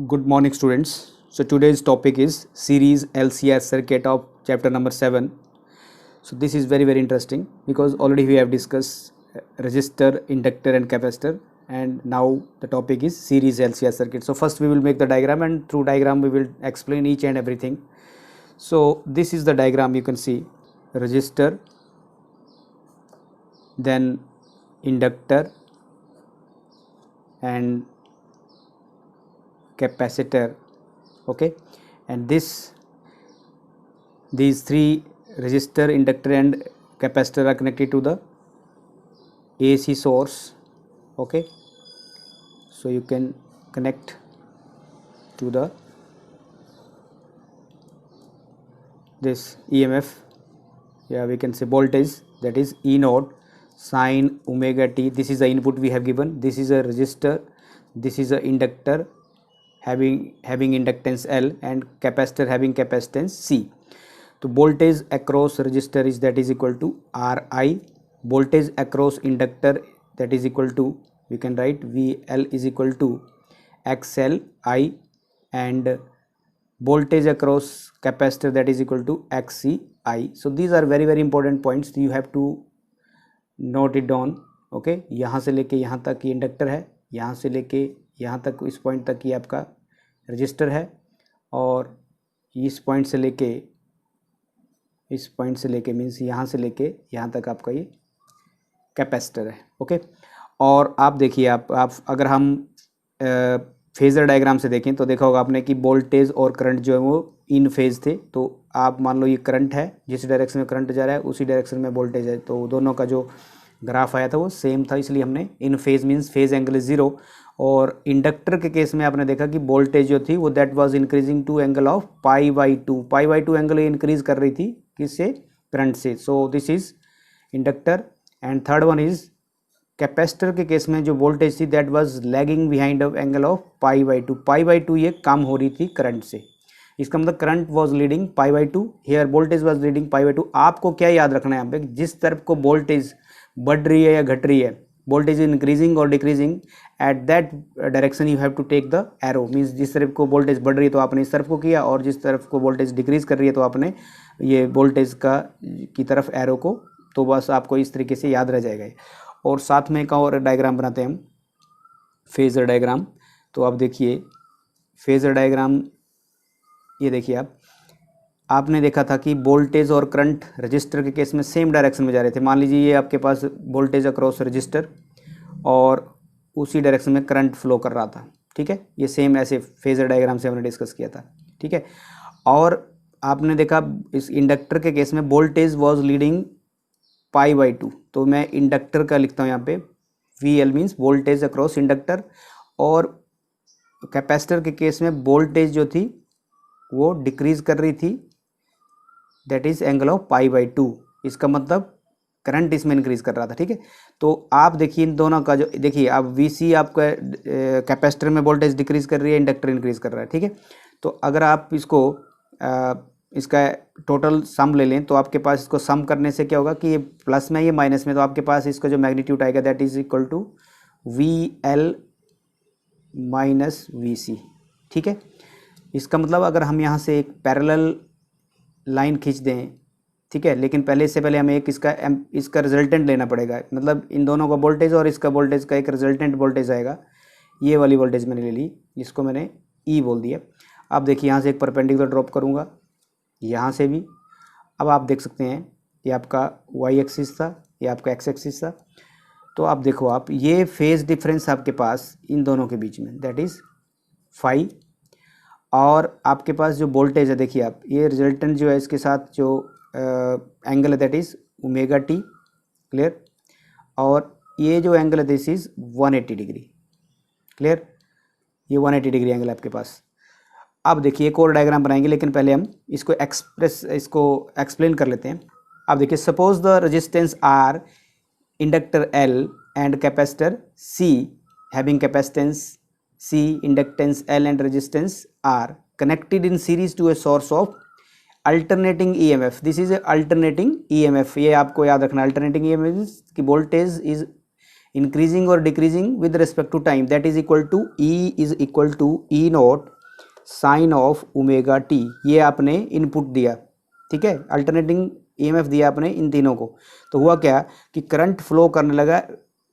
Good morning, students. So today's topic is series LCR circuit of chapter number 7. So this is very interesting because already we have discussed resistor, inductor and capacitor, and now the topic is series LCR circuit. So first we will make the diagram, and through diagram we will explain each and everything. So this is the diagram. You can see resistor, then inductor and capacitor. Okay, and these three resistor, inductor and capacitor are connected to the AC source. Okay, so you can connect to the this EMF, we can say voltage, that is E naught sine omega t. This is the input we have given. This is a resistor, this is a inductor having inductance L, and capacitor having capacitance C. So voltage across resistor is equal to Ri, voltage across inductor that is equal to, we can write VL is equal to XLI, and voltage across capacitor that is equal to XCI. So these are very important points, you have to note it down. Okay, यहाँ से लेके यहाँ तक ये inductor है, यहाँ से लेके यहाँ तक इस पॉइंट तक ये आपका रजिस्टर है, और इस पॉइंट से लेके मीन्स यहाँ से लेके यहाँ तक आपका ये कैपेसिटर है. ओके, और आप देखिए, आप अगर हम फेजर डायग्राम से देखें तो देखा होगा आपने कि वोल्टेज और करंट जो है वो इन फेज थे. तो आप मान लो ये करंट है, जिस डायरेक्शन में करंट जा रहा है उसी डायरेक्शन में वोल्टेज है, तो दोनों का जो ग्राफ आया था वो सेम था, इसलिए हमने in phase means phase angle is 0. और इंडक्टर के केस में आपने देखा कि वोल्टेज जो थी वो that was increasing to angle of pi by two angle increase कर रही थी, किससे? करंट से. So this is inductor. And third one is capacitor के केस में जो वोल्टेज थी that was lagging behind of angle of pi by two ये कम हो रही थी करंट से. इसका मतलब current was leading pi by two, here voltage was leading pi by two. आपको क्या याद रखना है यहाँ पे, जिस तरफ को वोल्टेज बढ़ रही है या घट रही है, वोल्टेज इंक्रीजिंग और decreasing, at that direction you have to take the arrow. Means जिस तरफ को वोल्टेज बढ़ रही है तो आपने इस तरफ को किया, और जिस तरफ को वोल्टेज डिक्रीज कर रही है तो आपने ये वोल्टेज की तरफ एरो को. तो बस आपको इस तरीके से याद रह जाएगा. और साथ में एक और डायग्राम बनाते हैं हम, फेजर डायग्राम. तो आप देखिए फेजर डायग्राम, ये देखिए आपने देखा था कि वोल्टेज और करंट रजिस्टर के केस में सेम डायरेक्शन में जा रहे थे. मान लीजिए ये आपके पास वोल्टेज अक्रॉस रजिस्टर और उसी डायरेक्शन में करंट फ्लो कर रहा था. ठीक है, ये सेम ऐसे फेजर डायग्राम से हमने डिस्कस किया था. ठीक है, और आपने देखा इस इंडक्टर के केस में voltage was leading pi by to. तो मैं इंडक्टर का लिखता हूँ यहाँ पे, VL means voltage across inductor, और कैपेसिटर के केस में वोल्टेज जो थी वो डिक्रीज कर रही थी, that is angle of pi by to. इसका मतलब करंट इसमें इंक्रीज कर रहा था. ठीक है, तो आप देखिए इन दोनों का जो, देखिए अब VC आपका कैपेसिटर में वोल्टेज डिक्रीज कर रही है, इंडक्टर इंक्रीज कर रहा है. ठीक है, तो अगर आप इसको इसका टोटल सम ले लें तो आपके पास इसको सम करने से क्या होगा कि ये प्लस में ये माइनस में, तो आपके पास इसका जो मैग्नीट्यूड आएगा that is equal to VL minus VC. ठीक है, इसका मतलब अगर हम यहाँ से एक पैरेलल लाइन खींच दें, ठीक है, लेकिन इससे पहले हमें एक इसका रिजल्टेंट लेना पड़ेगा. मतलब इन दोनों का वोल्टेज और इसका वोल्टेज का एक रिजल्टेंट वोल्टेज आएगा. ये वाली वोल्टेज मैंने ले ली, जिसको मैंने E बोल दिया. अब देखिए यहाँ से एक परपेंडिकुलर ड्रॉप करूँगा, यहाँ से भी. अब आप देख सकते हैं ये आपका Y एक्सिस था, ये आपका X एक्सिस था. तो आप देखो, आप ये फेज डिफरेंस आपके पास इन दोनों के बीच में दैट इज़ फाई, और आपके पास जो वोल्टेज है देखिए आप, ये रिजल्टेंट जो है इसके साथ जो एंगल है that is omega T. Clear, और ये जो एंगल है दिस इज़ 180 डिग्री. क्लियर, ये 180 डिग्री एंगल है आपके पास. अब देखिए एक और डायग्राम बनाएंगे, लेकिन पहले हम इसको एक्सप्लेन कर लेते हैं. अब देखिए, suppose the resistance R, inductor L and capacitor C having capacitance C, inductance L and resistance R connected in series to a source of alternating EMF. This is a alternating EMF. ये आपको याद रखना, alternating EMF means कि voltage is increasing or decreasing with respect to time, that is equal to E is equal to E naught sine of omega T, ये आपने input दिया, ठीक है, अल्टरनेटिंग ईएमएफ दिया आपने इन तीनों को। तो हुआ क्या कि करंट फ्लो करने लगा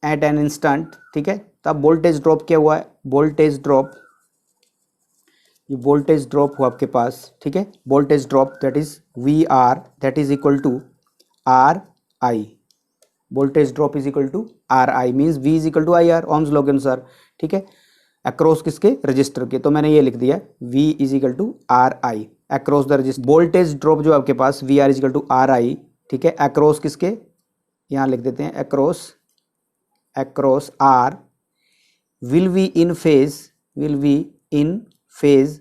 एट एन इंस्टेंट, ठीक है। तब वोल्टेज ड्रॉप क्या हुआ है, वोल्टेज ड्रॉप, ये वोल्टेज ड्रॉप हुआ आपके पास, ठीक है, voltage drop that is V R that is equal to R I, voltage drop is equal to R I, means V is equal to I R, ohm's law के अनुसार, ठीक है, अक्रॉस किसके, रजिस्टर के। तो मैंने ये लिख दिया V is equal to R I across the resistor. Voltage drop जो आपके पास V R is equal to R I, ठीक है, अक्रॉस किसके, यहाँ लिख देते हैं across, across R, will be in phase, will be in phase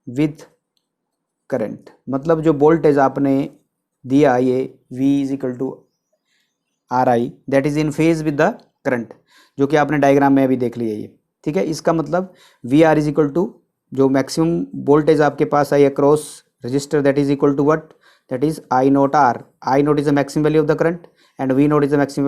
with current. मतलब जो वोल्टेज आपने दिया ये V is equal to R I that is in phase with the current, जो कि आपने डायग्राम में अभी देख लिया ये, ठीक है। इसका मतलब V R is equal to जो मैक्सिमम वोल्टेज आपके पास I across resistor that is equal to what, that is I naught R, I naught is the maximum value of the current and V naught is the maximum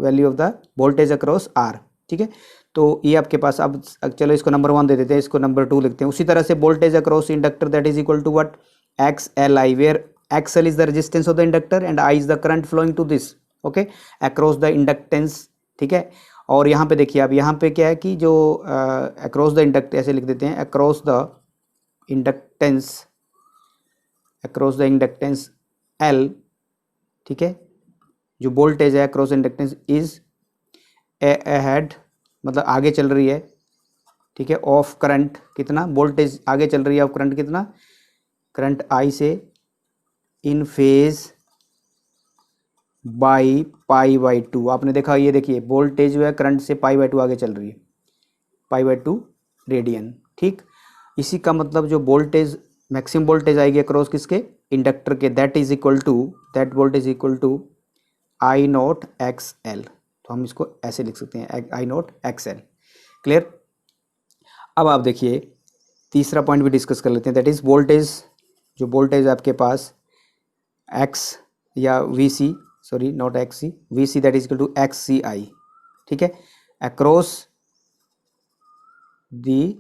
value of the voltage across R, ठीक है। तो ये आपके पास, अब चलो इसको number 1 दे देते हैं, इसको नंबर 2 लिखते हैं। उसी तरह से voltage across inductor that is equal to what, X L I, where X L is the resistance of the inductor and I is the current flowing to this, okay, across the inductance, ठीक है। और यहाँ पे देखिए, अब यहाँ पे क्या है कि जो अक्रॉस द इंडक्ट, ऐसे लिख देते हैं across the inductance, across the inductance L, ठीक है, जो वोल्टेज है अक्रॉस इंडक्टेंस इज अहेड, मतलब आगे चल रही है, ठीक है, ऑफ करंट, कितना वोल्टेज आगे चल रही है, ऑफ करंट कितना, करंट आई से, in phase by pi by two. आपने देखा, ये देखिए वोल्टेज जो है करंट से पाई बाई टू आगे चल रही है, पाई बाई टू रेडियन, ठीक। इसी का मतलब जो वोल्टेज, मैक्सिमम वोल्टेज आएगी अक्रॉस किसके, इंडक्टर के, that is equal to, that voltage equal to I naught X L. तो हम इसको ऐसे लिख सकते हैं I naught X L, clear. अब आप देखिए तीसरा पॉइंट भी डिस्कस कर लेते हैं, दैट इज वोल्टेज, जो वोल्टेज आपके पास एक्स या V C, sorry not X C, V C that is equal to X C I, ठीक है, across the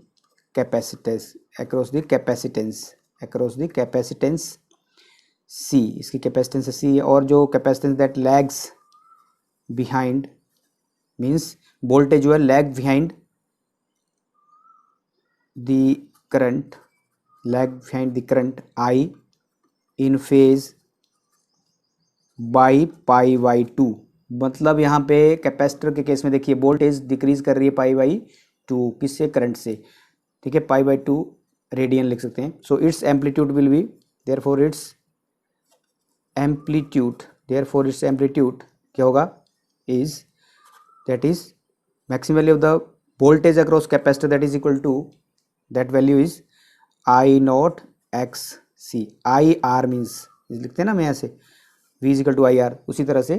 capacitance, across the capacitance, across the capacitance C, इसकी कैपेसिटेंस सी, और जो capacitance that lags behind, means voltage जो है lag behind the current, lag behind the current I in phase by pi by two. मतलब यहाँ पे capacitor के case में देखिए वोल्टेज डिक्रीज कर रही है पाई बाई टू, किससे, करंट से, ठीक है, पाई बाई टू रेडियन लिख सकते हैं। So its amplitude will be, therefore its amplitude, therefore its amplitude क्या होगा, is that is maximum value of the voltage across capacitor that is equal to, that value is I naught X C, I R means लिखते हैं ना मैं ऐसे, V is equal to I R. उसी तरह से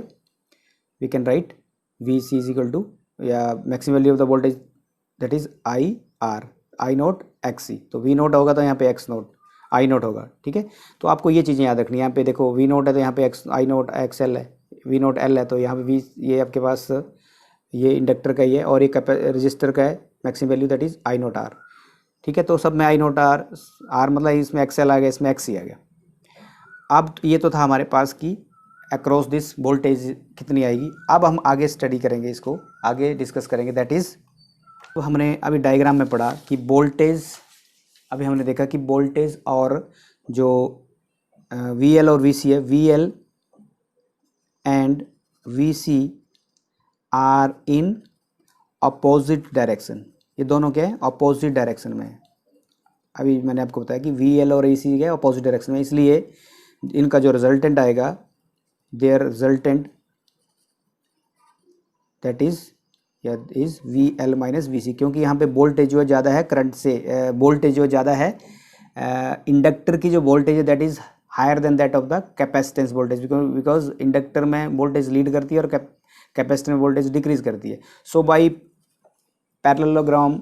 we can write V C is equal to, या maximum value of the voltage that is I R, I naught X C. तो वी नोट होगा तो यहाँ पे एक्स नोट, आई note होगा, ठीक है। तो आपको ये चीज़ें याद रखनी है, यहाँ पे देखो वी नोट है तो यहाँ पे एक्स, आई नोट एक्स एल है, वी नोट एल है तो यहाँ पे वी, ये आपके पास ये इंडक्टर का ही है, और ये रजिस्टर का है maximum value that is I naught R, ठीक है। तो सब में आई नोट आर, आर मतलब इसमें एक्स एल आ गया, इसमें एक्स सी आ गया। अब ये तो था हमारे पास कि अक्रॉस दिस वोल्टेज कितनी आएगी। अब हम आगे स्टडी करेंगे, इसको आगे डिस्कस करेंगे, दैट इज़, तो हमने अभी डायग्राम में पढ़ा कि वोल्टेज, अभी हमने देखा कि वोल्टेज और जो वी एल और वी सी है, V L and V C are in opposite direction, ये दोनों क्या है, अपोजिट डायरेक्शन में है। अभी मैंने आपको बताया कि वी एल और ए सी क्या है, अपोजिट डायरेक्शन में, इसलिए इनका जो रिजल्टेंट आएगा, their resultant that is V L minus V C, क्योंकि यहाँ पे वोल्टेज जो है ज़्यादा है करंट से, वोल्टेज जो ज़्यादा है इंडक्टर की जो वोल्टेज है that is higher than that of the capacitance voltage, because inductor में वोल्टेज लीड करती है और कैपेसिटर में वोल्टेज डिक्रीज करती है। So by parallelogram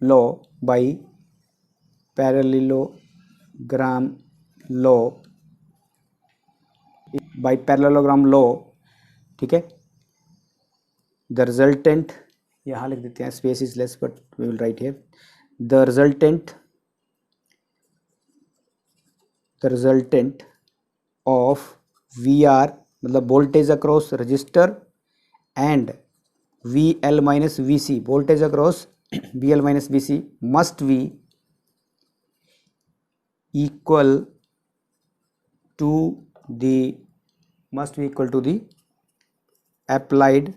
law, by parallelogram law, by parallelogram law, ठीक है, द रिजल्टेंट, यहाँ लिख देते हैं, space is less but we will write here, the resultant of VR मतलब voltage across resistor and VL minus VC, voltage across VL minus VC must be equal to the applied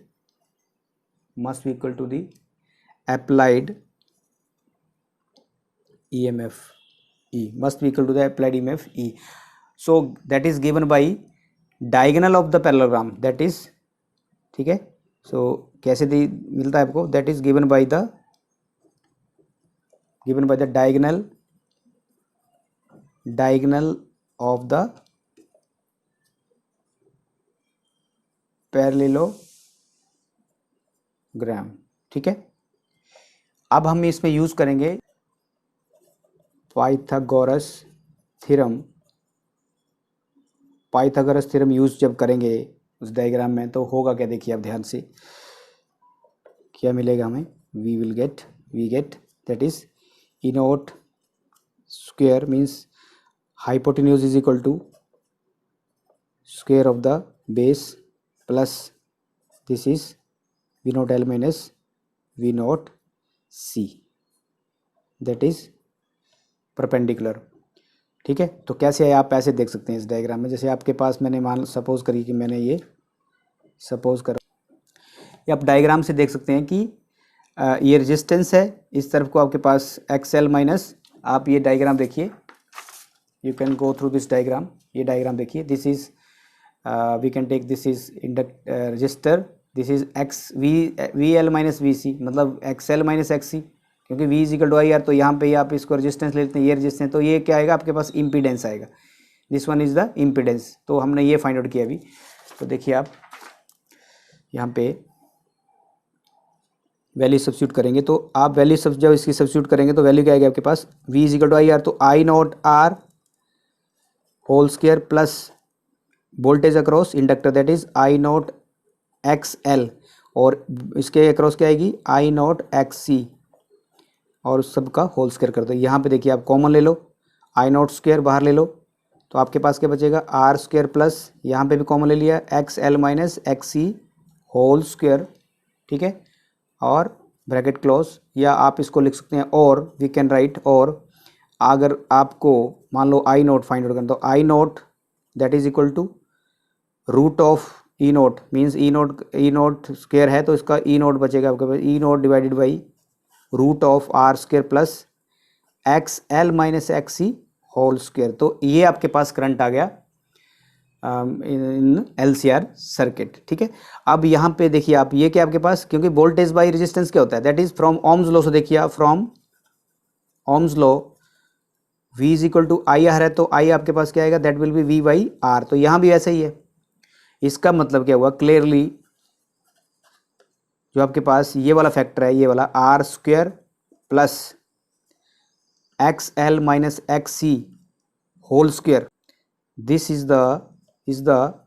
EMF E, must be equal to the applied EMF E. So that is given by diagonal of the parallelogram, that is, ठीक है. So कैसे मिलता है आपको, that is given by the diagonal of the parallelogram, ठीक है. अब हम इसमें यूज करेंगे पाइथागोरस थ्योरम यूज जब करेंगे उस डायग्राम में, तो होगा क्या, देखिए आप ध्यान से क्या मिलेगा हमें. We get that is E naught square means hypotenuse is equal to square of the base plus this is V naught L minus V naught C, that is perpendicular, ठीक है. तो कैसे है, आप ऐसे देख सकते हैं इस डायग्राम में. जैसे आपके पास मैंने मान सपोज करिए कि मैंने ये सपोज कर, ये आप डायग्राम से देख सकते हैं कि ये रेजिस्टेंस है, इस तरफ को आपके पास एक्सएल माइनस, आप ये डायग्राम देखिए, you can go through this diagram. ये डायग्राम देखिए, this is we can take this is resistor, this is X V L minus V C मतलब एक्सएल माइनस एक्स सी, क्योंकि V is equal to I R. तो यहाँ पे आप इसको resistance लेते हैं, ये रेजिस्टेंस, तो ये क्या आएगा आपके पास, इम्पीडेंस आएगा. This one is the impedance. तो हमने ये फाइंड आउट किया अभी. तो देखिए आप यहाँ पे वैल्यू सब्स्टिट्यूट करेंगे, तो आप वैल्यू जब इसकी सब्स्टिट्यूट करेंगे तो वैल्यू क्या आएगी आपके पास, V is equal to I R. तो I naught R whole square plus voltage across inductor, that is I naught X L, और इसके अक्रॉस क्या आएगी, आई नॉट एक्स सी, और सबका होल स्क्वायर कर दो. यहाँ पे देखिए आप कॉमन ले लो, आई नॉट स्क्वायर बाहर ले लो, तो आपके पास क्या बचेगा, आर स्क्वायर प्लस यहाँ पे भी कॉमन ले लिया x L minus X C whole square, ठीक है, और ब्रैकेट क्लोज. या आप इसको लिख सकते हैं, और वी कैन राइट, और अगर आपको मान लो आई नोट फाइंड आउट करना, तो I naught that is equal to root of E naught means E naught square है, तो इसका ई नोट बचेगा आपके पास, E naught divided by root of R square plus X L minus X C whole square. तो ये आपके पास current आ गया इन LCR सर्किट, ठीक है. अब यहाँ पे देखिए आप, ये क्या आपके पास, क्योंकि वोल्टेज बाई रेजिस्टेंस क्या होता है, that is from ohm's law से देखिए आप, from ohm's law V is equal to I R है, तो आई आपके पास क्या आएगा, that will be V by R. तो यहाँ भी ऐसा ही है. इसका मतलब क्या हुआ, क्लियरली जो आपके पास ये वाला फैक्टर है, ये वाला R square plus X L minus X C whole square, this is the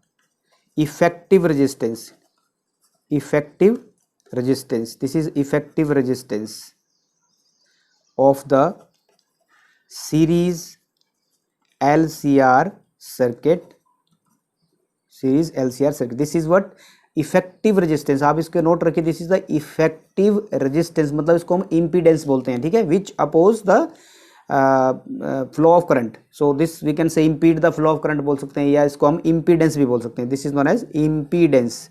effective resistance, this is effective resistance of the series LCR circuit, this is what effective resistance. आप इसके note रखिए, this is the effective resistance, मतलब इसको हम impedance बोलते हैं, ठीक है, which oppose the flow of current. So this we can say impede the flow of current बोल सकते हैं, या इसको हम इम्पीडेंस भी बोल सकते हैं. This is known as impedance.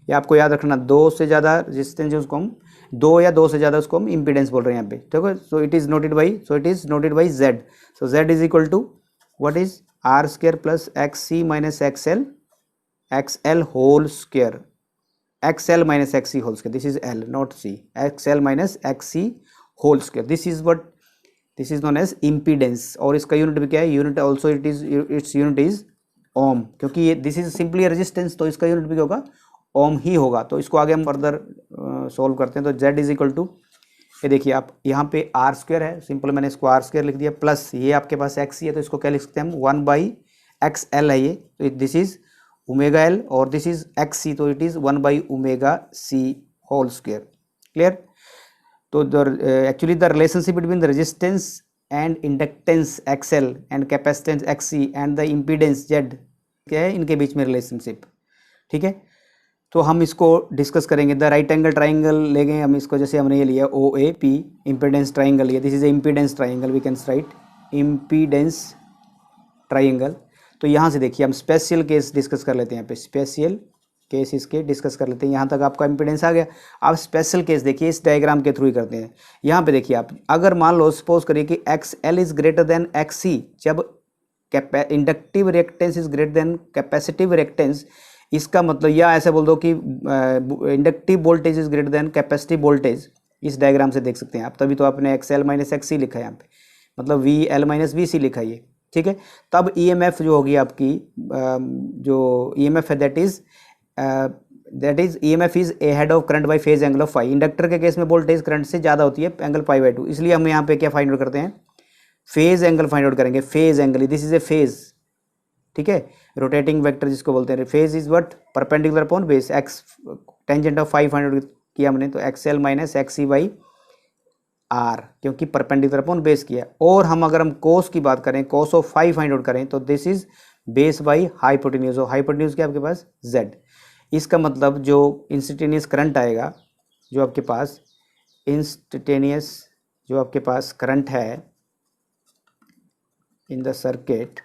ये आपको याद रखना, दो से ज़्यादा रेजिस्टेंस जो उसको हम दो या दो से ज़्यादा उसको हम इम्पीडेंस बोल रहे हैं यहाँ पे, ठीक है. So it is noted by Z. So Z is equal to what is R square plus X C minus XL whole square, XL minus XC whole square, this is L naught C, XL minus XC whole square. This is known as impedance. और इसका unit भी क्या है, unit also its unit is ohm, क्योंकि ये this is simply resistance, तो इसका unit भी क्या होगा, ओम ही होगा. तो इसको आगे हम फर्दर सोल्व करते हैं. तो Z इज इक्वल टू, ये देखिए आप यहाँ पे आर स्क्वायर है, सिंपल मैंने इसको आर स्क्वायर लिख दिया, प्लस ये आपके पास XC है, तो इसको क्या लिख सकते हैं हम, 1 बाई XL है ये, तो दिस इज ओमेगा L, और दिस इज XC, तो it is 1 by omega C whole square. Clear. तो actually the relationship between the resistance and inductance XL and capacitance XC and the impedance Z क्या है, इनके बीच में relationship, ठीक है। तो हम इसको डिस्कस करेंगे। द राइट एंगल ट्राइंगल ले गए हम इसको, जैसे हमने ये लिया OAP, इम्पीडेंस ट्राइंगल, ये this is a impedance triangle, we can write impedance triangle. तो यहाँ से देखिए हम स्पेशल केस डिस्कस कर लेते हैं, यहाँ पे स्पेशल केस इसके डिस्कस कर लेते हैं। यहाँ तक आपका इम्पीडेंस आ गया। अब स्पेशल केस देखिए इस डायग्राम के थ्रू ही करते हैं। यहाँ पे देखिए आप, अगर मान लो सपोज करिए कि XL is greater than XC, जब inductive reactance is greater than capacitive reactance, इसका मतलब, या ऐसे बोल दो कि inductive voltage is greater than capacitive voltage, इस डायग्राम से देख सकते हैं आप। तभी तो आपने XL माइनस XC लिखा है यहाँ पे, मतलब VL माइनस VC लिखा है ये, ठीक है। तब EMF जो होगी आपकी, जो EMF है that is EMF is ahead of current by phase angle of phi. Inductor के केस में वोल्टेज करंट से ज़्यादा होती है एंगल π/2, इसलिए हम यहाँ पे क्या फाइंड आउट करते हैं, फेज एंगल फाइंड आउट करेंगे। Phase angle, this is a phase, ठीक है, रोटेटिंग वेक्टर जिसको बोलते हैं। Phase is what, perpendicular upon base X, tangent of phi find out किया हमने, तो XL minus XC by R, क्योंकि परपेंडिकुलर अपॉन बेस किया। और हम अगर हम कोस की बात करें, cos of phi find out करें, तो this is base by hypotenuse, और हाइपोटेन्यूज क्या आपके पास Z। इसका मतलब जो इंस्टेंटेनियस करंट आएगा, जो आपके पास इंस्टेंटेनियस जो आपके पास करंट है इन द सर्किट,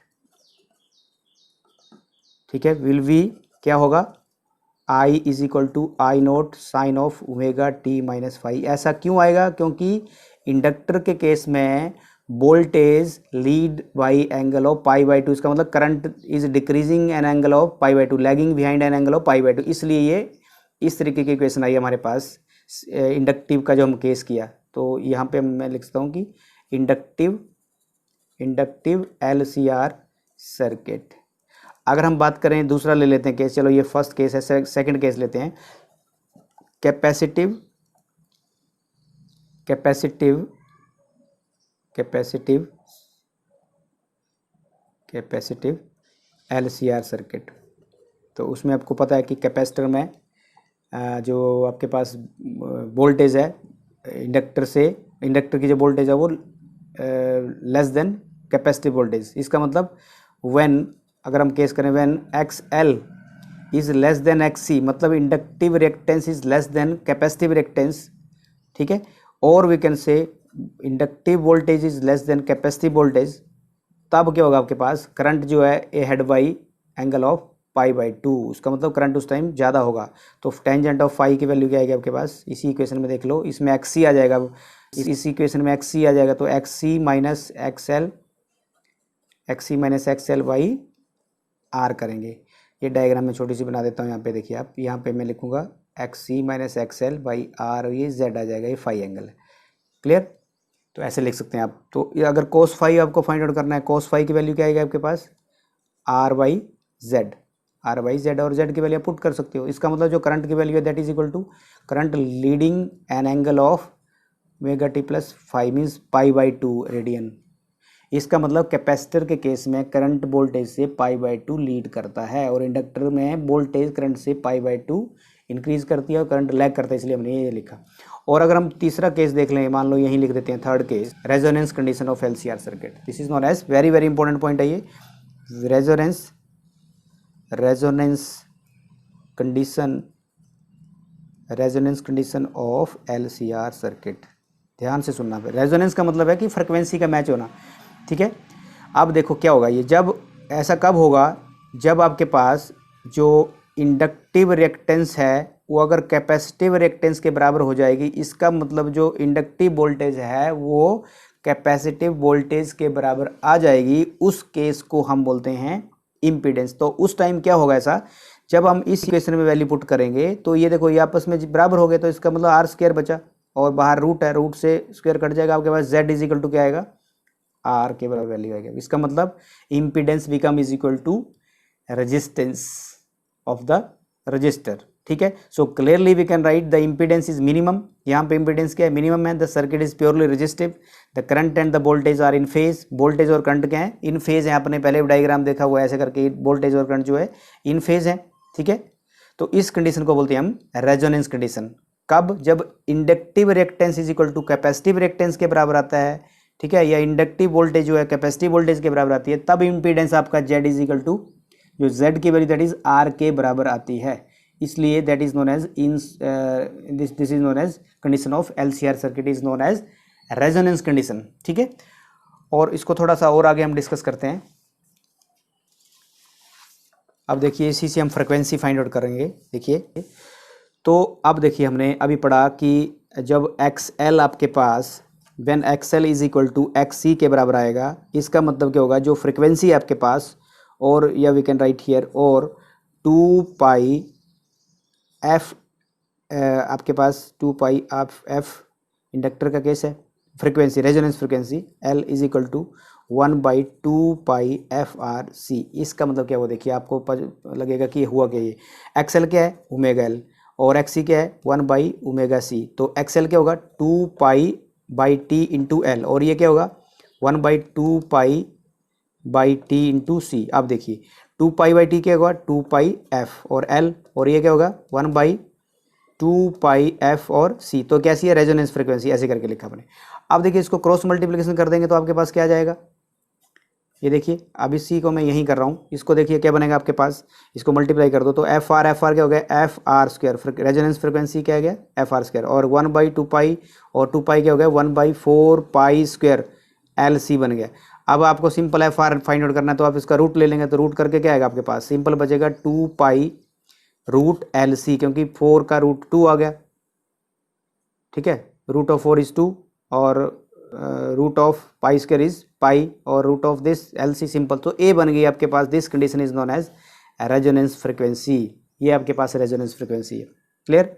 ठीक है, विल बी क्या होगा, I is equal to I naught sine of omega t minus phi. ऐसा क्यों आएगा, क्योंकि इंडक्टर के केस में voltage lead by angle of π/2, इसका मतलब current is decreasing an angle of π/2, lagging behind an angle of π/2, इसलिए ये इस तरीके की इक्वेशन आई हमारे पास इंडक्टिव का जो हम केस किया। तो यहाँ पे मैं लिख सकता हूँ कि इंडक्टिव LCR सर्किट। अगर हम बात करें, दूसरा ले लेते हैं केस, चलो ये फर्स्ट केस है, सेकंड केस लेते हैं, कैपेसिटिव LCR सर्किट। तो उसमें आपको पता है कि कैपेसिटर में जो आपके पास वोल्टेज है इंडक्टर की जो वोल्टेज है वो लेस देन कैपेसिटिव वोल्टेज। इसका मतलब व्हेन, अगर हम केस करें, when XL is less than XC, मतलब inductive reactance is less than capacitive reactance, ठीक है। और we can say inductive voltage is less than capacitive voltage, तब क्या होगा आपके पास, करंट जो है अहेड बाई एंगल ऑफ π/2, उसका मतलब करंट उस टाइम ज़्यादा होगा। तो टेंजेंट ऑफ फाई की वैल्यू क्या आएगी आपके पास, इसी इक्वेशन में देख लो, इसमें XC आ जाएगा, इस इक्वेशन में XC आ जाएगा, तो XC minus XL by R करेंगे। ये डायग्राम में छोटी सी बना देता हूँ, यहाँ पे देखिए आप, यहाँ पे मैं लिखूंगा XC minus XL by R, और ये Z आ जाएगा, ये फाई एंगल है, क्लियर। तो ऐसे लिख सकते हैं आप। तो ये अगर कोस फाई आपको फाइंड आउट करना है, कोस फाई की वैल्यू क्या आएगी आपके पास, R बाई Z, और Z की वैल्यू पुट कर सकते हो। इसका मतलब जो करंट की वैल्यू है that is equal to current leading an angle of omega t plus phi means π/2 radian. इसका मतलब कैपेसिटर के केस में करंट वोल्टेज से π/2 लीड करता है, और इंडक्टर में वोल्टेज करंट से π/2 इंक्रीज करती है और करंट लैग करता है, इसलिए हमने ये लिखा। और अगर हम तीसरा केस देख लें, मान लो यहीं लिख देते हैं, third case, resonance condition of LCR circuit. This is known as, very very important point है ये, resonance condition of LCR circuit. ध्यान से सुनना, रेजोनेंस का मतलब है कि फ्रिक्वेंसी का मैच होना, ठीक है। अब देखो क्या होगा ये, जब ऐसा कब होगा, जब आपके पास जो इंडक्टिव रिएक्टेंस है वो अगर कैपेसिटिव रिएक्टेंस के बराबर हो जाएगी, इसका मतलब जो इंडक्टिव वोल्टेज है वो कैपेसिटिव वोल्टेज के बराबर आ जाएगी, उस केस को हम बोलते हैं इम्पीडेंस। तो उस टाइम क्या होगा ऐसा, जब हम इस इक्वेशन में वैल्यू पुट करेंगे, तो ये देखो ये आपस में बराबर हो गए, तो इसका मतलब R² बचा, और बाहर रूट है, रूट से स्क्वायर कट जाएगा, आपके पास Z इज इक्वल टू क्या आएगा, R के बराबर वैल्यू आएगा। इसका मतलब impedance become is equal to resistance of the resistor, ठीक है। So clearly we can write the impedance is minimum, यहाँ पे इम्पीडेंस क्या है, मिनिमम है। The circuit is purely resistive, the current and the voltage are in phase, voltage और current क्या है, इन फेज है। आपने पहले डायग्राम देखा हुआ है, ऐसे करके वोल्टेज और करंट जो है इन फेज है, ठीक है। तो इस कंडीशन को बोलते हैं हम रेजोनेंस कंडीशन, कब? जब inductive reactance is equal to capacitive reactance के बराबर आता है, ठीक है, या इंडक्टिव वोल्टेज जो है कैपेसिटिव वोल्टेज के बराबर आती है, तब इम्पीडेंस आपका Z इज इक्वल टू जो Z की वैल्यू दैट इज R के बराबर आती है। इसलिए that is known as in this is known as condition of LCR circuit is known as resonance condition, ठीक है। और इसको थोड़ा सा और आगे हम डिस्कस करते हैं। अब देखिए इसी से हम फ्रिक्वेंसी फाइंड आउट करेंगे। देखिए तो अब देखिए हमने अभी पढ़ा कि जब XL आपके पास when XL is equal to XC के बराबर आएगा, इसका मतलब क्या होगा, जो फ्रिक्वेंसी है आपके पास, और या वी कैन राइट हियर और 2 पाई f आपके पास 2 पाई f इंडक्टर का केस है, frequency resonance frequency L is equal to 1/2 pi FRC। इसका मतलब क्या हुआ, देखिए आपको लगेगा कि हुआ क्या, ये XL क्या है ओमेगा L और XC क्या है 1/ωc। तो XL क्या होगा 2 pi by T into L, और ये क्या होगा 1/2 पाई बाई टी इंटू सी। अब देखिए 2 पाई बाई टी क्या होगा 2 पाई एफ और एल, और ये क्या होगा 1/2 पाई एफ और सी। तो कैसी है रेजोनेंस फ्रिक्वेंसी, ऐसे करके लिखा हमने। अब देखिए इसको क्रॉस मल्टीप्लिकेशन कर देंगे तो आपके पास क्या आ जाएगा, ये देखिए अब इसी को मैं यहीं कर रहा हूँ, इसको देखिए क्या बनेगा आपके पास, इसको मल्टीप्लाई कर दो तो एफ आर क्या हो गया FR², रेजोनेंस फ्रिक्वेंसी क्या गया FR², और 1/2 पाई और 2 पाई क्या हो गया 1/4 पाई स्क्वायर LC बन गया। अब आपको सिंपल FR फाइंड आउट करना है तो आप इसका रूट ले लेंगे, तो रूट करके क्या आएगा आपके पास, सिंपल बचेगा 2 पाई रूट LC, क्योंकि 4 का रूट 2 आ गया, ठीक है, रूट ऑफ 4 इज 2 और root of pi square is pi और root of this LC simple, तो ए बन गई आपके पास। This condition is known as resonance frequency, ये आपके पास रेजोनेंस फ्रिक्वेंसी है। क्लियर?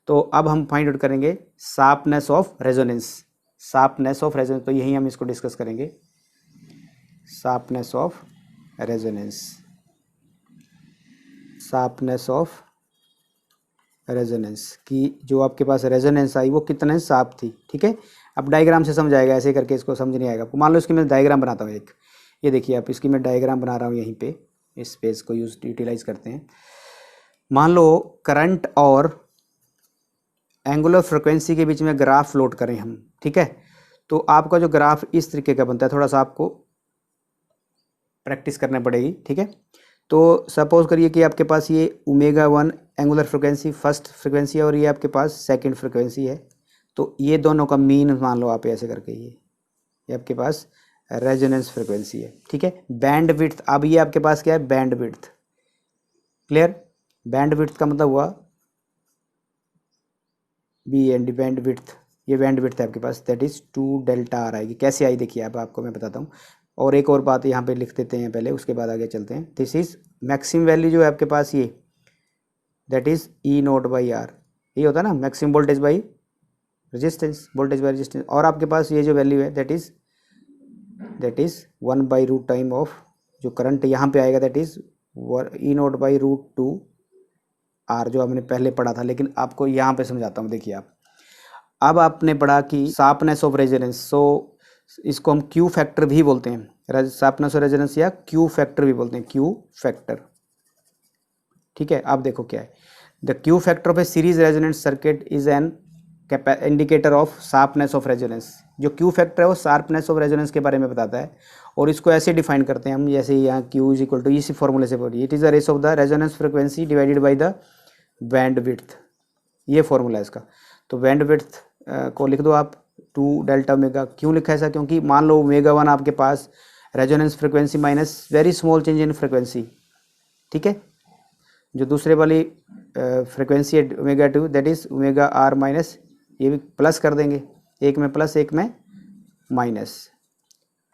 तो अब हम फाइंड आउट करेंगे sharpness of resonance, sharpness of resonance, तो यही हम इसको डिस्कस करेंगे, sharpness of resonance, sharpness of resonance की जो आपके पास रेजोनेंस आई वो कितने शार्प थी, ठीक है। अब डायग्राम से समझ आएगा, ऐसे करके इसको समझ नहीं आएगा आपको। मान लो इसकी मैं डायग्राम बनाता हूँ एक, ये देखिए आप, इसकी मैं डायग्राम बना रहा हूँ यहीं पे, इस पेज को यूटिलाइज करते हैं। मान लो करंट और एंगुलर फ्रिक्वेंसी के बीच में ग्राफ लोड करें हम, ठीक है। तो आपका जो ग्राफ इस तरीके का बनता है, थोड़ा सा आपको प्रैक्टिस करना पड़ेगी, ठीक है। तो सपोज करिए कि आपके पास ये ω1 एंगुलर फ्रिक्वेंसी फर्स्ट फ्रिक्वेंसी है और ये आपके पास सेकंड फ्रिक्वेंसी है, तो ये दोनों का मीन मान लो आप ऐसे करके, ये आपके पास रेजोनेंस फ्रिक्वेंसी है, ठीक है। बैंड विड्थ, अब ये आपके पास क्या है band width, clear. Band width का मतलब हुआ BND बैंड विड्थ, ये बैंड विड्थ है आपके पास, दैट इज 2 डेल्टा आर आएगी। कैसे आई देखिए अब आपको मैं बताता हूँ, और एक और बात यहाँ पे लिख देते हैं पहले, उसके बाद आगे चलते हैं। दिस इज मैक्सिमम वैल्यू जो है आपके पास ये, दैट इज E0/R, ये होता है ना maximum voltage by resistance, voltage by resistance, और आपके पास ये जो वैल्यू है दैट इज 1/रूट टाइम ऑफ जो करंट यहाँ पे आएगा, दैट इज E0/√2R, जो आपने पहले पढ़ा था, लेकिन आपको यहाँ पे समझाता हूँ। देखिए आप, अब आपने पढ़ा कि शार्पनेस ऑफ रेजोनेंस, सो इसको हम Q फैक्टर भी बोलते हैं, शार्पनेस ऑफ रेजोनेंस या Q फैक्टर भी बोलते हैं, Q फैक्टर, ठीक है। आप देखो क्या है, the Q factor of A series resonant circuit is an indicator of sharpness of resonance. जो Q फैक्टर है वो शार्पनेस ऑफ रेजोनेंस के बारे में बताता है, और इसको ऐसे डिफाइन करते हैं हम, जैसे यहाँ Q इज इक्वल टू, इसी फॉर्मूले से बोलिए, it is the race of the resonance frequency divided by the band width, ये फॉर्मूला है इसका। तो बैंड विड्थ को लिख दो आप 2 डेल्टा ओमेगा। क्यों लिखा है ऐसा, क्योंकि मान लो ω1 आपके पास resonance frequency minus very small change in frequency, ठीक है। जो दूसरे वाली फ्रिक्वेंसी है ω2 दैट इज ω/R माइनस, ये भी प्लस कर देंगे, एक में प्लस एक में माइनस,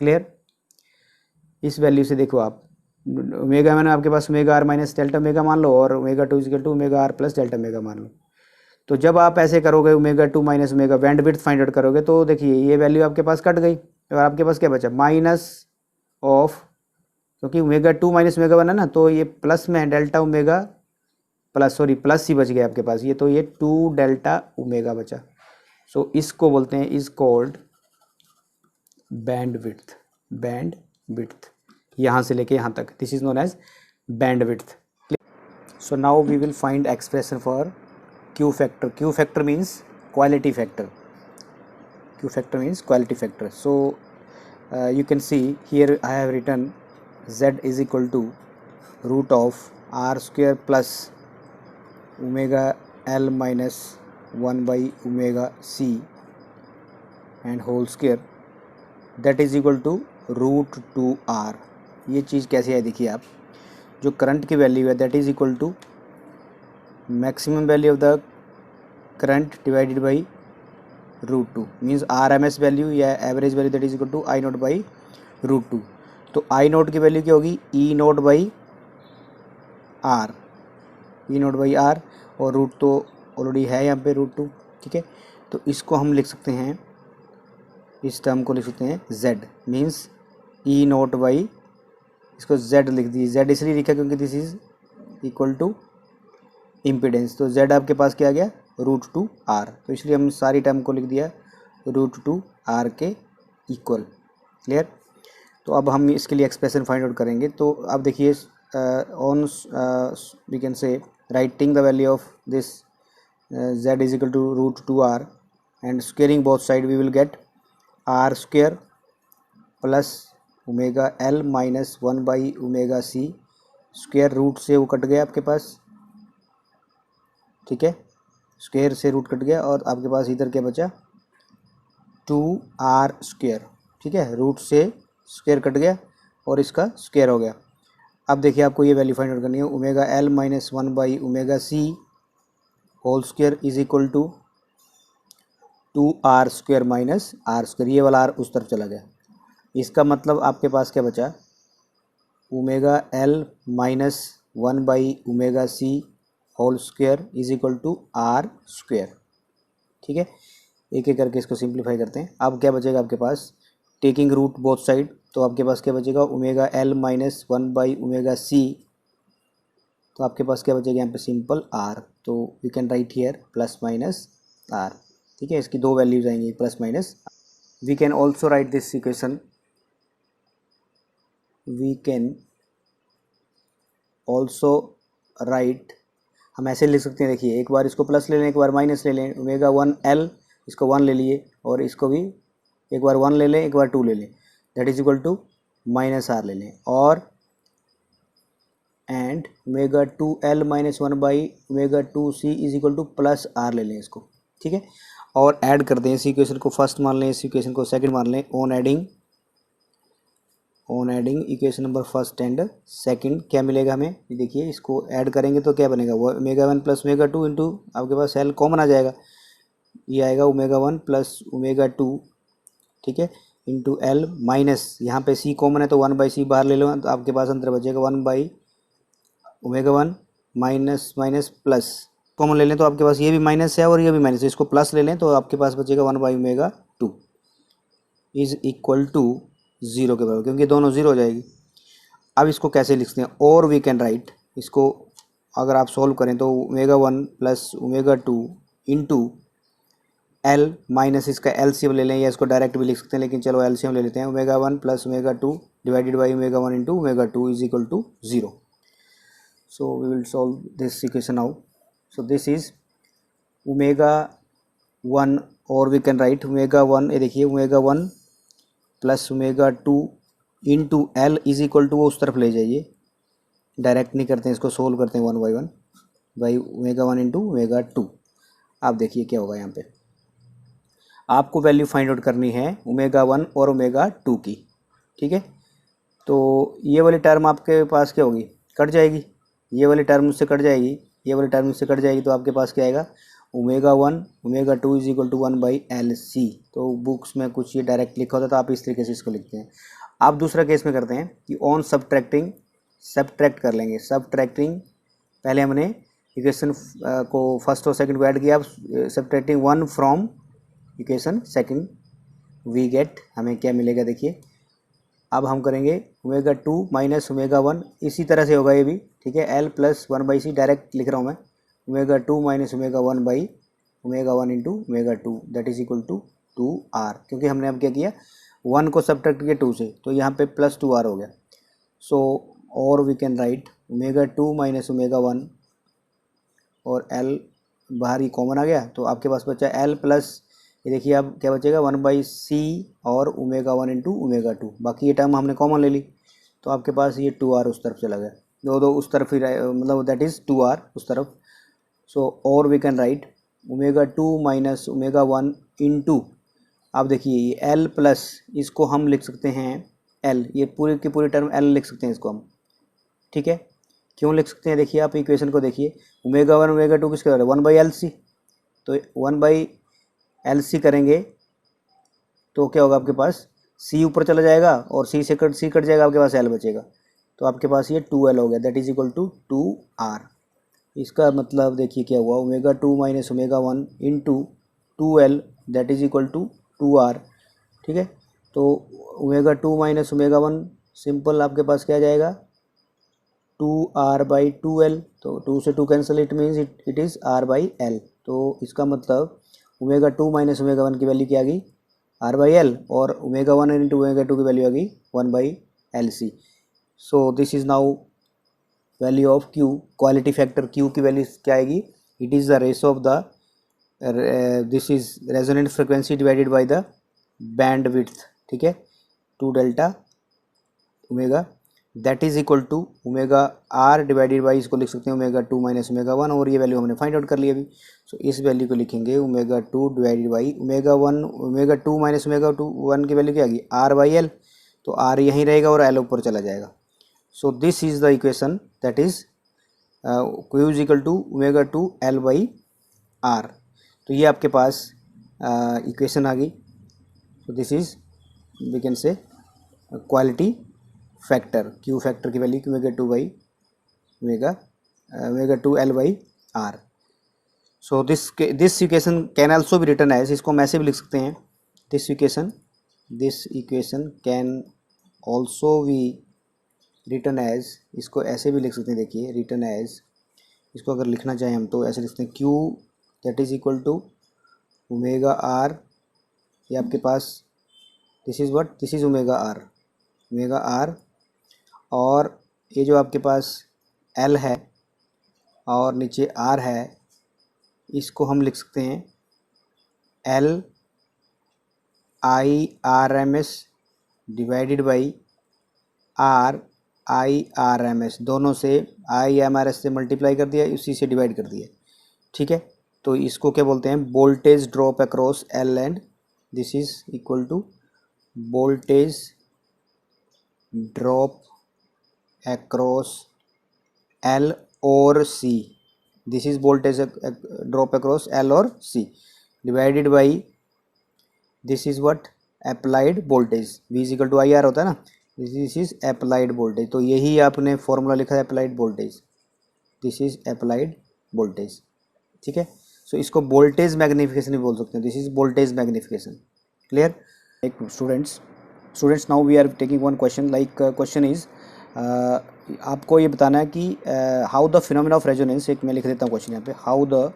क्लियर। इस वैल्यू से देखो आप, ω1 आपके पास ω/R माइनस डेल्टा ओमेगा मान लो, और ω2 equal to ω/R plus delta omega मान लो। तो जब आप ऐसे करोगे ω2 minus omega bandwidth find out करोगे, तो देखिए ये वैल्यू आपके पास कट गई, और आपके पास क्या बचा माइनस ऑफ, क्योंकि ω2 माइनस ω1 है ना, तो ये प्लस में delta omega plus, sorry plus ही बच गया आपके पास, ये तो ये 2 डेल्टा ओमेगा बचा। सो इसको बोलते हैं, is called band width, band width, यहाँ से लेके यहाँ तक, this is known as band width. So now we will find expression for Q factor. Q factor means quality factor. Q factor means quality factor. So you can see here I have written Z is equal to root of R square plus omega L minus 1 by omega C and whole square that is equal to root 2R. ये चीज़ कैसे है देखिए आप, जो current की value है that is equal to maximum value of the current divided by root 2 means RMS value या average value that is equal to I naught by root 2. तो I नोट की वैल्यू क्या होगी, E note by R, E note by R, और root तो already है यहाँ पे रूट 2. ठीक है, तो इसको हम लिख सकते हैं, इस टर्म को लिख सकते हैं Z means E note by, इसको Z लिख दीजिए. Z इसलिए लिखा क्योंकि this is equal to impedance. तो Z आपके पास क्या आ गया, रूट 2R. तो इसलिए हम सारी टर्म को लिख दिया रूट 2R के इक्वल. क्लियर. तो अब हम इसके लिए एक्सप्रेशन फाइंड आउट करेंगे. तो अब देखिए on we can say writing the value of this Z is equal to root 2R and squaring both side we will get R square plus omega L minus 1 by omega C square. Root से वो cut गया आपके पास. ठीक है, square से root cut गया और आपके पास इधर क्या बचा, 2R स्क्वेयर. ठीक है, रूट से स्क्वेयर कट गया और इसका स्क्वेयर हो गया. अब देखिए आपको ये वैल्यू फाइंड आउट करनी है. Omega L minus 1 by omega C whole square is equal to 2R square minus R square. ये वाला R उस तरफ चला गया. इसका मतलब आपके पास क्या बचा, omega L minus 1 by omega C whole square is equal to R square. ठीक है, एक एक करके इसको सिंप्लीफाई करते हैं. अब क्या बचेगा आपके पास, टेकिंग रूट बोथ साइड, तो आपके पास क्या बचेगा, omega L minus 1 by omega C. तो आपके पास क्या बचेगा यहाँ पे, सिंपल R. तो we can write here plus minus R. ठीक है, इसकी दो वैल्यूज आएंगी plus minus. We can also write this equation, we can also write, हम ऐसे लिख सकते हैं. देखिए एक बार इसको प्लस ले लें, एक बार माइनस ले लें. ओमेगा 1 L, इसको 1 ले लिए और इसको भी एक बार 1 ले लें, एक बार 2 ले लें, that is equal to minus R ले लें. और and omega 2L minus 1 by omega 2C is equal to plus R ले लें इसको. ठीक है, और ऐड कर दें. इस इक्वेशन को फर्स्ट मान लें, इस इक्वेशन को सेकंड मान लें. On adding equation number first and second क्या मिलेगा हमें, ये देखिए इसको ऐड करेंगे तो क्या बनेगा, वो ओमेगा 1 प्लस ओमेगा 2 इंटू आपके पास L कॉमन आ जाएगा, ये आएगा ओमेगा 1 प्लस ओमेगा 2. ठीक है, इंटू L माइनस यहाँ पे C कॉमन है तो 1 बाई C बाहर ले लो तो आपके पास अंदर बचेगा 1 by omega 1 minus minus plus common ले लें तो आपके पास ये भी माइनस है और ये भी माइनस है, इसको प्लस ले लें तो आपके पास बचेगा 1 by omega 2 is equal to 0 के बराबर, क्योंकि दोनों 0 हो जाएगी. अब इसको कैसे लिखते हैं, और वी कैन राइट, इसको अगर आप सॉल्व करें तो omega 1 plus omega 2 into L minus इसका LCM ले लें, या इसको डायरेक्ट भी लिख सकते हैं लेकिन चलो LCM ले लेते हैं. Omega 1 plus omega 2 divided by omega 1 into omega 2 is equal to 0. So we will solve this equation now. So this is omega 1, और वी कैन राइट ओमेगा 1, ये देखिए omega 1 plus omega 2 into L is equal to, वो उस तरफ ले जाइए, direct नहीं करते हैं, इसको सोल्व करते हैं 1 by 1 by omega 1 into omega 2. आप देखिए क्या होगा यहाँ पे, आपको वैल्यू फाइंड आउट करनी है ओमेगा 1 और ओमेगा 2 की. ठीक है, तो ये वाली टर्म आपके पास क्या होगी, कट जाएगी, ये वाली टर्म उससे कट जाएगी, ये वाली टर्म उससे कट जाएगी, तो आपके पास क्या आएगा, omega 1 omega 2 is equal to 1 by LC. तो बुक्स में कुछ ये डायरेक्ट लिखा होता है तो आप इस तरीके से इसको लिखते हैं. आप दूसरा केस में करते हैं कि ऑन सब्ट्रैक्टिंग, सब्ट्रैक्ट कर लेंगे. सब्ट्रैक्टिंग, पहले हमने इक्वेशन को फर्स्ट और सेकंड को ऐड किया, अब subtracting 1 from equation second we get, हमें क्या मिलेगा देखिए. अब हम करेंगे ओमेगा 2 माइनस ओमेगा 1, इसी तरह से होगा ये भी. ठीक है, L plus 1 by C direct लिख रहा हूँ मैं, omega 2 minus omega 1 by omega 1 into omega 2 that is equal to 2R. क्योंकि हमने अब क्या किया, 1 को सब्ट्रैक्ट किया 2 से, तो यहाँ पे प्लस 2R हो गया. सो और we can write omega 2 minus omega 1 और L बाहर ये कॉमन आ गया, तो आपके पास बचा एल प्लस, ये देखिए अब क्या बचेगा 1/c और ω1 इंटू ω2, बाकी ये टर्म हमने कॉमन ले ली, तो आपके पास ये 2r उस तरफ चला गया, दो उस तरफ ही मतलब दैट इज़ 2r उस तरफ। सो और we can write ω2 minus ω1 into, आप देखिए ये एल प्लस, इसको हम लिख सकते हैं एल, ये पूरी की पूरी टर्म एल लिख सकते हैं इसको हम, ठीक है। क्यों लिख सकते हैं, देखिए आप इक्वेशन को देखिए, ω1 ω2 किसके बराबर है 1/LC, तो 1/LC करेंगे तो क्या होगा आपके पास, C ऊपर चला जाएगा और C कट जाएगा, आपके पास L बचेगा, तो आपके पास ये 2L हो गया, that is equal to 2R। इसका मतलब देखिए क्या हुआ, ω2 minus ω1 into 2L that is equal to 2R, ठीक है। तो ω2 माइनस ω1 सिंपल आपके पास क्या जाएगा 2R/2L, तो 2 से 2 cancel, it means it is R/L, तो इसका मतलब ω2 माइनस ω1 की वैल्यू क्या आ गई R/L, और ω1 इंटू ω2 की वैल्यू आ गई 1/LC। So this is now value of Q, quality factor Q की वैल्यू क्या आएगी, it is the ratio of the this is resonant frequency divided by the band width, ठीक है, 2 delta omega, that is equal to ω/r divided by, इसको लिख सकते हैं ω2 minus ω1, और ये वैल्यू हमने फाइंड आउट कर ली अभी। सो इस वैल्यू को लिखेंगे ω2 डिवाइडेड बाई ω2 माइनस ω1 की वैल्यू क्या आ गई R/L, तो R यहीं रहेगा और L ऊपर चला जाएगा। So this is the equation that is Q is equal to ω2 L/R। तो ये आपके पास इक्वेशन आ गई। So this is we can say quality factor, Q factor की value ω2 L/R। So this equation can also भी रिटन एज, इसको हम ऐसे भी लिख सकते हैं, दिस इक्वेशन कैन ऑल्सो भी रिटन एज, इसको ऐसे भी लिख सकते हैं, देखिए रिटन एज, इसको अगर लिखना चाहें हम तो ऐसे लिख सकते हैं Q that is equal to ω/r, ये आपके पास this is what, this is ω/r, और ये जो आपके पास L है और नीचे R है, इसको हम लिख सकते हैं LIRMS डिवाइडेड बाई RIRMS, दोनों से IMRS से मल्टीप्लाई कर दिया, उसी से डिवाइड कर दिया, ठीक है। तो इसको क्या बोलते हैं, voltage drop across L and this is equal to voltage drop across L और C, this is voltage drop across L और C divided by this is what applied voltage, V is equal to IR होता है ना, this is applied voltage, तो यही आपने formula लिखा है applied voltage, this is applied voltage, ठीक है। सो इसको वोल्टेज मैग्निफिकेशन भी बोल सकते हैं, this is voltage magnification, clear. एक students now we are taking one question, like question is आपको ये बताना है कि how the phenomena of resonance, एक मैं लिख देता हूँ क्वेश्चन यहाँ पे, how the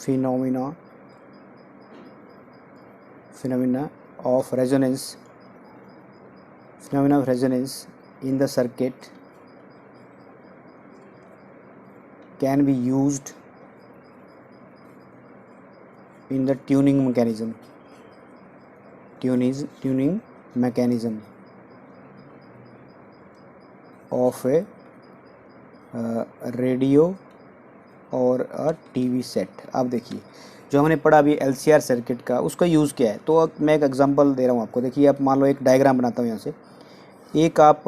phenomena of resonance in the circuit can be used in the tuning mechanism of a radio और अ टीवी सेट। अब देखिए जो हमने पढ़ा अभी LCR सर्किट का, उसका यूज़ क्या है, तो अब मैं एक एग्जांपल दे रहा हूँ आपको। देखिए आप मान लो एक डायग्राम बनाता हूँ यहाँ से, एक आप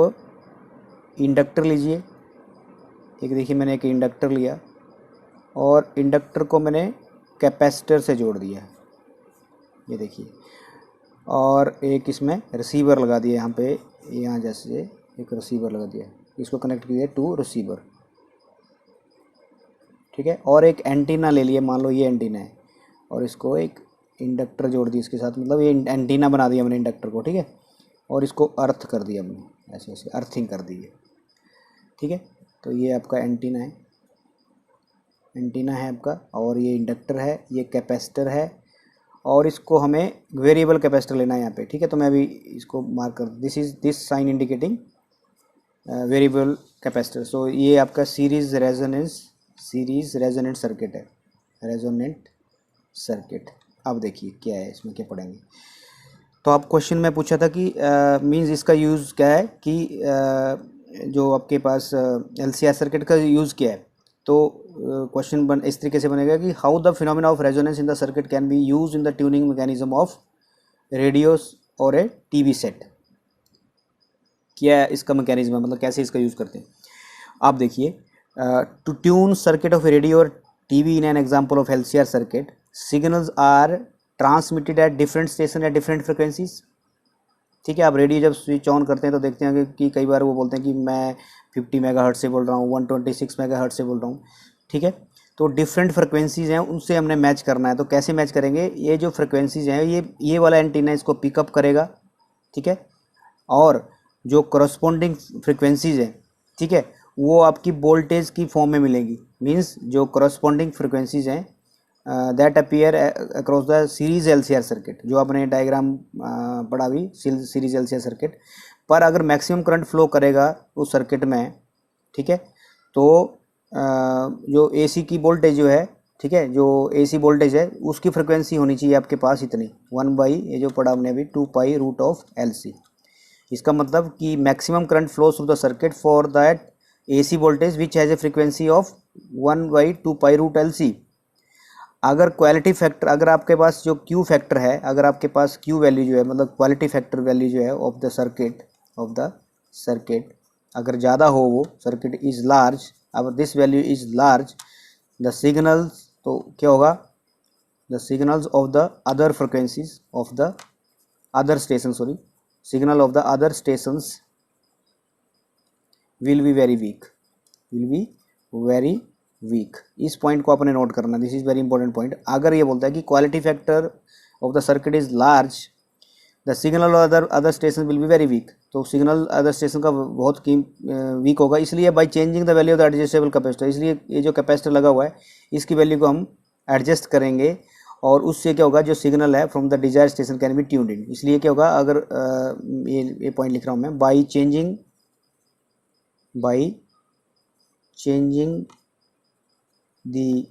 इंडक्टर लीजिए, एक देखिए मैंने एक इंडक्टर लिया और इंडक्टर को मैंने कैपेसिटर से जोड़ दिया, ये देखिए, और एक इसमें रिसीवर लगा दिया, यहाँ पे यहाँ जैसे एक रिसीवर लगा दिया, इसको कनेक्ट किया टू रिसीवर, ठीक है। और एक एंटीना ले लिए, मान लो ये एंटीना है, और इसको एक इंडक्टर जोड़ दी इसके साथ, मतलब ये एंटीना बना दिया हमने इंडक्टर को, ठीक है, और इसको अर्थ कर दिया हमने, ऐसे ऐसे अर्थिंग कर दी है, ठीक है। तो ये आपका एंटीना है आपका, और ये इंडक्टर है, ये कैपेसिटर है, और इसको हमें वेरिएबल कैपेसिटर लेना है यहाँ पे, ठीक है। तो मैं अभी इसको मार्क कर, this sign indicating variable capacitor. So ये आपका series resonance series resonant circuit है, रेजोनेंट सर्किट। अब देखिए क्या है इसमें, क्या पढ़ेंगे। तो आप क्वेश्चन में पूछा था कि मींस इसका यूज़ क्या है कि जो आपके पास एलसीआर सर्किट का यूज़ क्या है। तो क्वेश्चन बन इस तरीके से बनेगा कि how the phenomena of resonance in the circuit can B use in the tuning mechanism of radios और ए टीवी सेट। क्या है इसका मैकेनिज्म, मतलब कैसे इसका यूज़ करते हैं। आप देखिए, to tune circuit of radio और TV in an example of LCR circuit, signals are transmitted at different station at different frequencies. ठीक है, आप रेडियो जब स्विच ऑन करते हैं तो देखते हैं कि कई बार वो बोलते हैं कि मैं 50 मेगाहर्ट्ज से बोल रहा हूँ, 126 मेगाहर्ट्ज से बोल रहा हूँ। ठीक है, तो डिफरेंट फ्रिक्वेंसीज हैं, उनसे हमने मैच करना है। तो कैसे मैच करेंगे, ये जो फ्रिक्वेंसीज हैं ये वाला एंटीना इसको पिकअप करेगा। ठीक है, और जो करस्पॉन्डिंग फ्रिक्वेंसीज हैं, ठीक है, वो आपकी वोल्टेज की फॉर्म में मिलेगी। मींस जो करस्पॉन्डिंग फ्रिक्वेंसीज हैं that appear across the series LCR circuit, जो आपने डायग्राम पढ़ा भी सीरीज एलसीआर सर्किट पर अगर मैक्सिमम करंट फ्लो करेगा उस सर्किट में, ठीक है, तो जो एसी की वोल्टेज जो है, ठीक है, जो एसी वोल्टेज है उसकी फ्रिक्वेंसी होनी चाहिए आपके पास इतनी 1 ये जो पढ़ा हमने अभी 2π√LC। इसका मतलब कि maximum current flows through the circuit for that AC voltage which has a frequency of 1/2π√LC। अगर क्वालिटी फैक्टर, अगर आपके पास जो क्यू फैक्टर है, अगर आपके पास क्यू वैल्यू जो है, मतलब क्वालिटी फैक्टर वैल्यू जो है ऑफ द सर्किट अगर ज़्यादा हो, वो सर्किट इज़ लार्ज, अब this value is large, the signals, तो क्या होगा, the signals of the other frequencies of the other station, sorry, signal of the other stations will be very weak, will be very weak. इस point को आपने note करना, this is very important point. अगर ये बोलता है कि quality factor of the circuit is large, the signal of other station will be very weak, तो सिग्नल अदर स्टेशन का बहुत वीक होगा। इसलिए by changing the value of the adjustable capacitor, इसलिए ये जो कैपेसिटर लगा हुआ है इसकी वैल्यू को हम एडजस्ट करेंगे और उससे क्या होगा, जो सिग्नल है from the desire station can be tuned in. इसलिए क्या होगा, अगर ये पॉइंट लिख रहा हूँ मैं, by changing the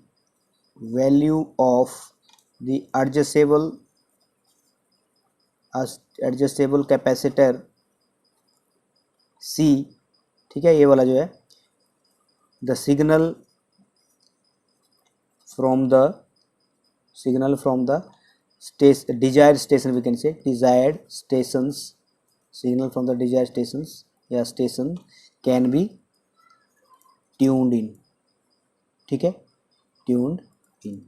value of the adjustable capacitor C, ठीक है, ये वाला जो है, the signal from the desired station, we can say desired stations, signal from the desired stations या station can be tuned in, ठीक है, ट्यून्ड इन।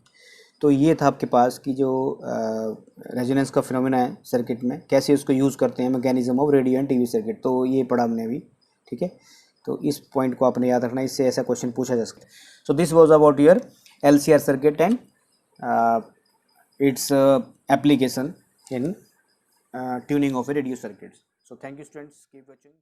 तो ये था आपके पास कि जो रेजोनेंस का फिनोमेना है सर्किट में, कैसे उसको यूज़ करते हैं, mechanism of radio and TV circuit, तो ये पढ़ा हमने अभी। ठीक है, तो इस पॉइंट को आपने याद रखना, इससे ऐसा क्वेश्चन पूछा जा सकता है। So this was about your LCR circuit and its application in tuning of A radio circuit. So thank you students, keep watching.